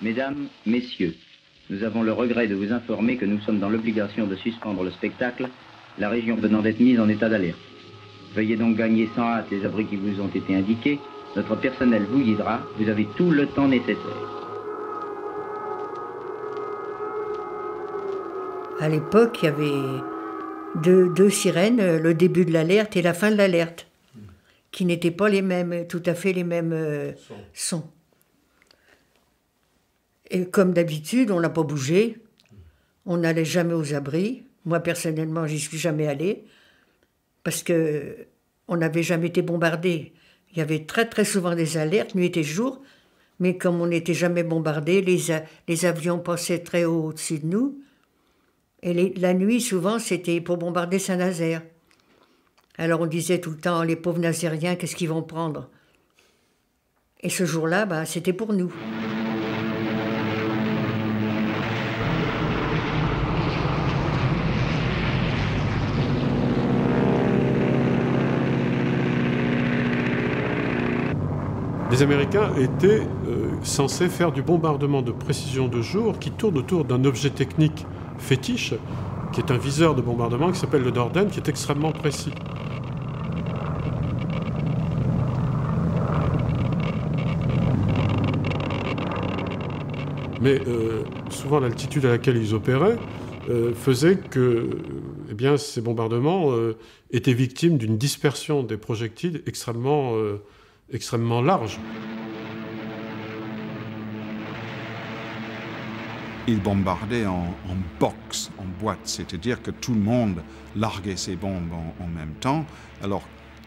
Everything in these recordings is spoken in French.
Mesdames, Messieurs, nous avons le regret de vous informer que nous sommes dans l'obligation de suspendre le spectacle, la région venant d'être mise en état d'alerte. Veuillez donc gagner sans hâte les abris qui vous ont été indiqués. Notre personnel vous guidera. Vous avez tout le temps nécessaire. À l'époque, il y avait deux sirènes, le début de l'alerte et la fin de l'alerte, qui n'étaient pas les mêmes, tout à fait les mêmes sons. Et comme d'habitude, on n'a pas bougé, on n'allait jamais aux abris. Moi, personnellement, j'y suis jamais allée, parce qu'on n'avait jamais été bombardé. Il y avait très très souvent des alertes, nuit et jour, mais comme on n'était jamais bombardé, les avions passaient très haut au-dessus de nous. Et la nuit, souvent, c'était pour bombarder Saint-Nazaire. Alors on disait tout le temps, les pauvres Nazériens, qu'est-ce qu'ils vont prendre? Et ce jour-là, c'était pour nous. Les Américains étaient censés faire du bombardement de précision de jour qui tourne autour d'un objet technique fétiche, qui est un viseur de bombardement qui s'appelle le Norden, qui est extrêmement précis. Mais souvent l'altitude à laquelle ils opéraient faisait que ces bombardements étaient victimes d'une dispersion des projectiles extrêmement large. Ils bombardaient en box, en boîte, c'est-à-dire que tout le monde larguait ses bombes en même temps. Alors,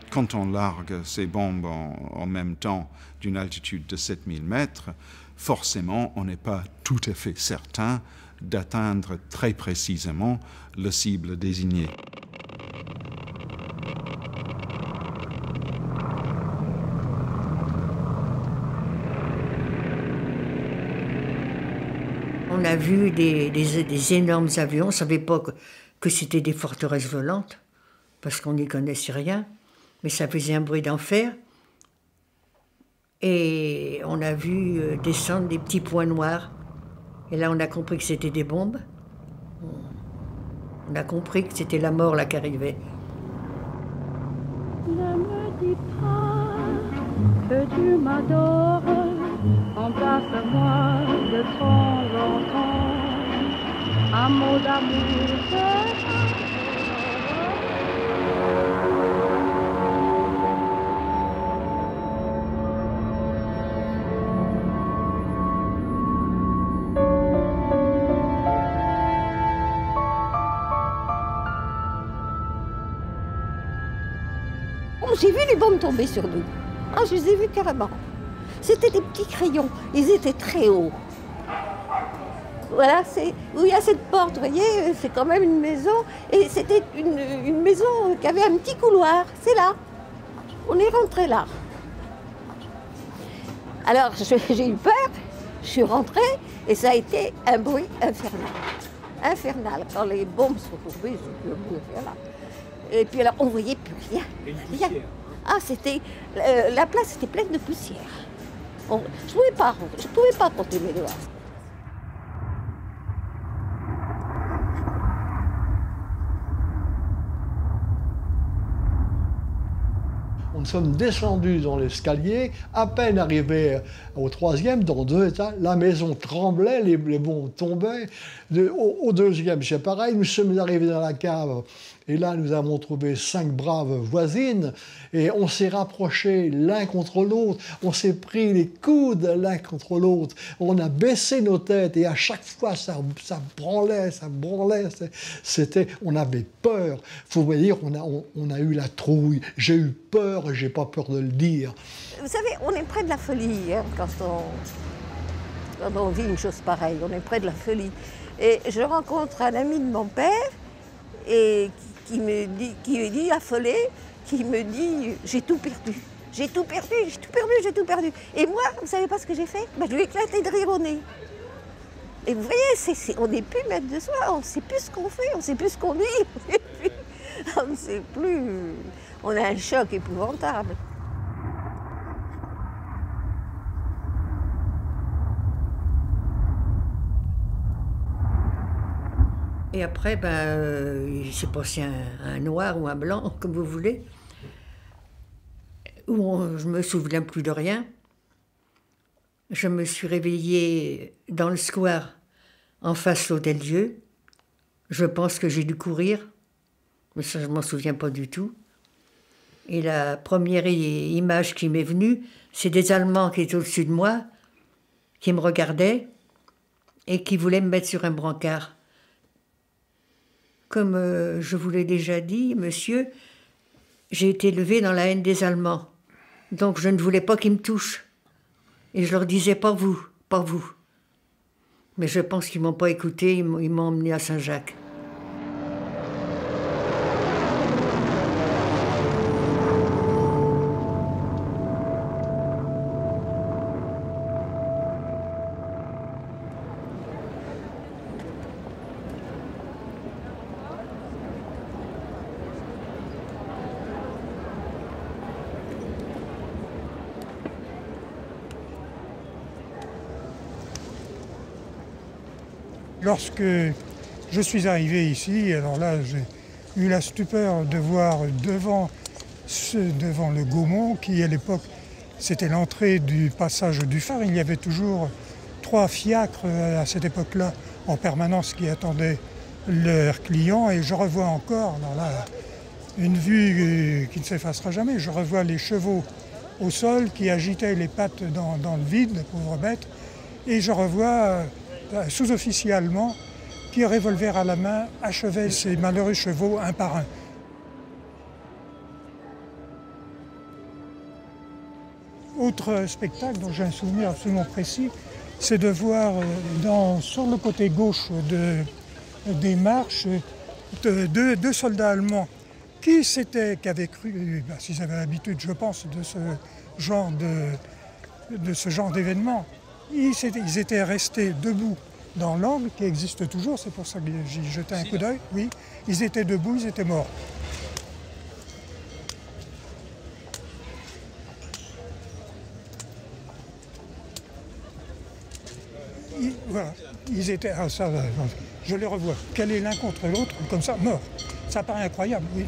quand on largue ses bombes en même temps d'une altitude de 7000 mètres, forcément, on n'est pas tout à fait certain d'atteindre très précisément la cible désignée. On a vu des énormes avions, on ne savait pas que c'était des forteresses volantes, parce qu'on n'y connaissait rien, mais ça faisait un bruit d'enfer. Et on a vu descendre des petits points noirs. Et là, on a compris que c'était des bombes. On a compris que c'était la mort là qui arrivait. Ne me dis pas que tu m'adores, embrasse-moi de temps en temps, un mot d'amour. J'ai vu les bombes tomber sur nous. Ah, je les ai vus carrément. C'était des petits crayons. Ils étaient très hauts. Voilà, c'est où il y a cette porte, vous voyez, c'est quand même une maison. Et c'était une maison qui avait un petit couloir. C'est là. On est rentré là. Alors, j'ai eu peur. Je suis rentrée et ça a été un bruit infernal. Infernal. Quand les bombes sont tombées, c'est un bruit infernal. Et puis alors, on ne voyait plus rien. Rien. Ah, c'était... la place était pleine de poussière. Je ne pouvais pas porter mes doigts. Nous sommes descendus dans l'escalier, à peine arrivés au troisième, dans 2 étages, la maison tremblait, les bombes tombaient. Au deuxième, c'est pareil, nous sommes arrivés dans la cave, et là, nous avons trouvé 5 braves voisines, et on s'est rapprochés l'un contre l'autre, on s'est pris les coudes l'un contre l'autre, on a baissé nos têtes, et à chaque fois, ça branlait, on avait peur. Il faut dire, on a eu la trouille, j'ai eu peur, j'ai pas peur de le dire. Vous savez, on est près de la folie hein, quand on vit une chose pareille, on est près de la folie. Et je rencontre un ami de mon père et qui me dit affolé, qui me dit j'ai tout perdu. J'ai tout perdu, j'ai tout perdu, j'ai tout perdu. Et moi, vous savez pas ce que j'ai fait? Je lui ai éclaté de rire au nez. Et vous voyez, on n'est plus maître de soi, on ne sait plus ce qu'on fait, on ne sait plus ce qu'on dit. On ne sait plus. On a un choc épouvantable. Et après, il s'est passé un noir ou un blanc, comme vous voulez, où je ne me souviens plus de rien. Je me suis réveillée dans le square, en face de l'Hôtel-Dieu. Je pense que j'ai dû courir, mais ça, je ne m'en souviens pas du tout. Et la première image qui m'est venue, c'est des Allemands qui étaient au-dessus de moi, qui me regardaient et qui voulaient me mettre sur un brancard. Comme je vous l'ai déjà dit, monsieur, j'ai été élevée dans la haine des Allemands. Donc je ne voulais pas qu'ils me touchent. Et je leur disais, pas vous, pas vous. Mais je pense qu'ils ne m'ont pas écouté, ils m'ont emmené à Saint-Jacques. Lorsque je suis arrivé ici, alors là j'ai eu la stupeur de voir devant le Gaumont, qui à l'époque c'était l'entrée du passage du phare, il y avait toujours 3 fiacres à cette époque-là en permanence qui attendaient leurs clients, et je revois encore, alors là, une vue qui ne s'effacera jamais, je revois les chevaux au sol qui agitaient les pattes dans le vide, les pauvres bêtes, et je revois sous-officier allemand qui, revolver à la main, achevait ces malheureux chevaux un par un. Autre spectacle dont j'ai un souvenir absolument précis, c'est de voir sur le côté gauche des marches deux soldats allemands qui avaient cru, s'ils avaient l'habitude, je pense, de ce genre d'événement. Ils étaient restés debout dans l'angle qui existe toujours, c'est pour ça que j'y jetais un coup d'œil. Oui, ils étaient debout, ils étaient morts. Voilà, ils étaient. Ah, ça, je les revois. Calés l'un contre l'autre, comme ça, morts. Ça paraît incroyable, oui.